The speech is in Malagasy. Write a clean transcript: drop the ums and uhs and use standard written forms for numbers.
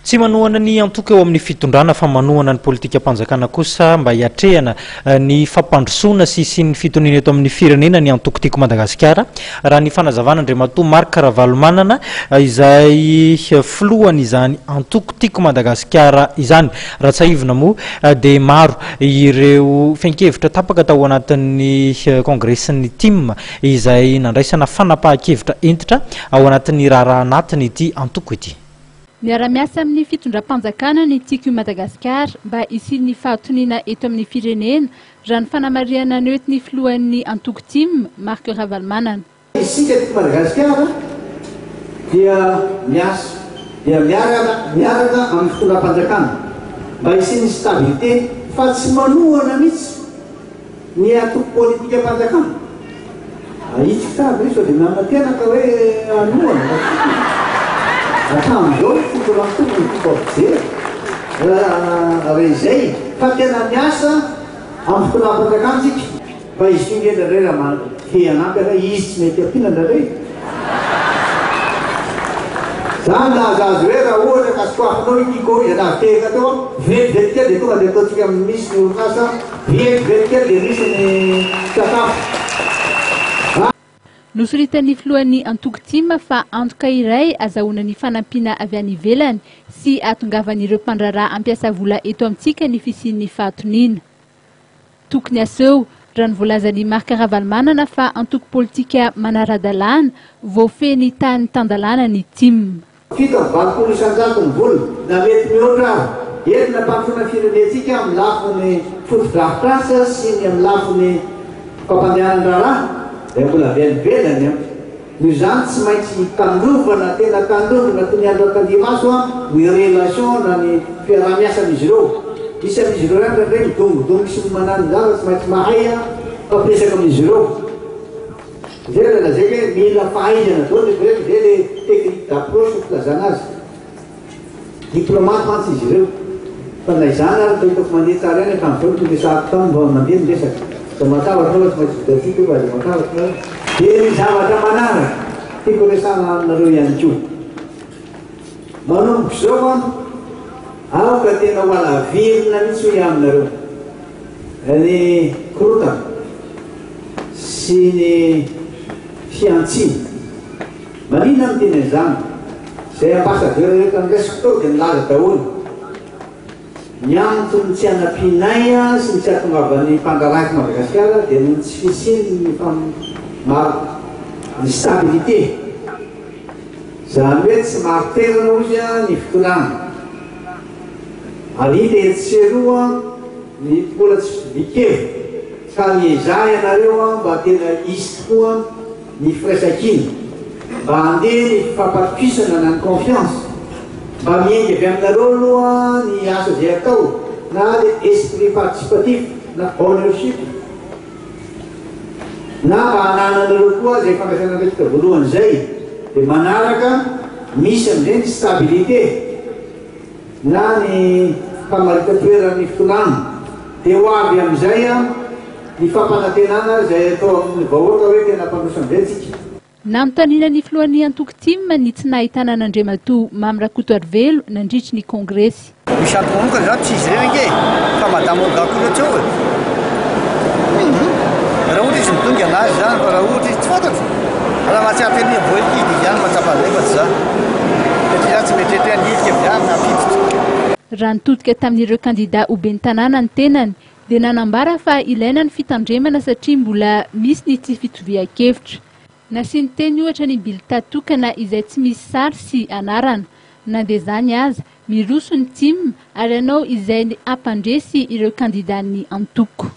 Tsy manohana ny antoka eo amin'ny fitondrana fa manohana ny politika mpanjakana kosa mba hiatrehana ny fampandrosoana sy ny fitoniana eto amin'ny firenena ny antoko tiako Madagasikara raha ny fanazavana Andriamatoa Marc Ravalomanana izay filohan' izany antoko tiako Madagasikara izany raha tsy aivina moa dia maro ireo fenkevitra tapaka tao anatin'ny kongresin'ny TIM izay nandraisana fanapahan-kevitra entitra ao anatin'ny raharaha anatiny ity antoko ity. Miara-miasa amin'ny fitondram-panjakana ny tiako Madagasikara mba isian'ny fahatoniana eto amin'ny firenena raha ny fanamariana ny filohan'ny antoko TIM Marc Ravalomanana. Isika eto Madagasikara dia miasa dia miaraka amin'ny fitondram-panjakana mba isian'ny stabilité fa tsy manohana mihitsy ny antoko politika mpanjakana. Itsika aby sao dia namatena ka hoe anohana. Atambizao fitorantombony fitoafijery raha izay fa tena miasa amin'ny fitondram-panjakana tsika fa izy fingenda indray raha feanampy raha izy tsy mety ampinana indray. Zany nahazazy hoe raha ohatra ka soafinao itiko izaha teka tao vetivety kely dia tonga dia ataontsika misy ny orinasa vetivety kely dia misy ny sakafo. Nosoritan'ny filohan'ny antoko TIM fa antoka iray azahoana ny fanampiana avy any ivelany sy ahatongavan'ireo mpandraraha ampiasa vola eto amintsika ny fisian'ny fahatoniana. Tokony aseho raha ny voalazan'ny Marc Ravalomanana fa antoko politika manara-dalàna voafeny tany tandalàna ny TIM. 7 isanjato ny vola na mety mihoatra entina mpampifoana firenentsika amin'ny lafiny fotodrafitrasa sy ny amin'ny lafiny fampandehanan-draharaha. Dia mbola velany noho izany tsy maintsy tandrovana tena tandrovana toy ny andro an-tandriamaso ny relation na ny fiarah-miasa amin'izy ireo. Misy amin'izy ireo ihany indray midongodongo sy ny mananonjara tsy maintsy mahay fampiresaka amin'izy ireo. Izay raha lazaika hoe mila fahaizana daholo izay le technique d'approche filazana azy. Diplomate mantsy izy ireo. Fa na izany ary atao hitako mandeha tsara ihany hatramin'izao toy ny sahako tany mba mandeha miresaka. Matahotra tsy maintsy vidatsika fa dia matahotra dia ny zavatra manaraka tiako resana aminareo ihany koa. Manomboka izao aoka tena ho alavirina mihitsy hoe aminareo ny korotana sy ny fiantsina. Maninona amin'ny teny izany izay ambasadera rehetra niraisiko tao dia nilaza daholo. Ny antony tsy hanampianay sy tsy hahatongavan'ny mpandrarahako Madagasikara dia ny tsy fisiany ny stabilité. Izany hoe tsy mariterana izy ny fitondrana. Alita eritseroa ny mbola tsy vikevy ka niezahy ianareo mba tena isy tokoa ny firaisan-kina mba handeha ny fampatokisana na ny confiance. Mba miengy avy aminareo aloha ny asa izay atao na esprit participatif na ownership na mba hanananareo koa izay fandraisana antsika voalohany izay dia manaraka misy amin'izay ny stabilité na ny famarita-toeran'ny fitondrana dia ho avy amin'izay ny fampanantenana izay atao amin'ny vahoaka hoe tena mpandroso amin'izay tsika. Namtanina ny filohan'ny antoko TIM ny tsy nahitana an'Andriamatoa Mamy Rakotoarivelo nandritry ny kongresy. Misy antoko manokana zany tsy izy ireny ange fa madama Olga Koulatsao e. Raha ohatra izy midongy anazy zany fa raha ohatra izy tsy fantatro. Raha mahatsiaty ny politika izy ihany mahatsapa an'izay fa tsy zany. Satria tsy mety hetra nidika avy any nampiditra. Raha nitodika tamin'ireo kandida ho ben'ny tanàna ny tenany dia nanambara fa ilaina ny fitandremana satria mbola misy ny tsy fitovia-kevitra. Nasiany teny ohatra ny bilita tokana izay tsy misy sary sy anarana. Na dia izany aza, miroso ny TIM ary ianao izay ampandresy ireo kandidan'ny antoko.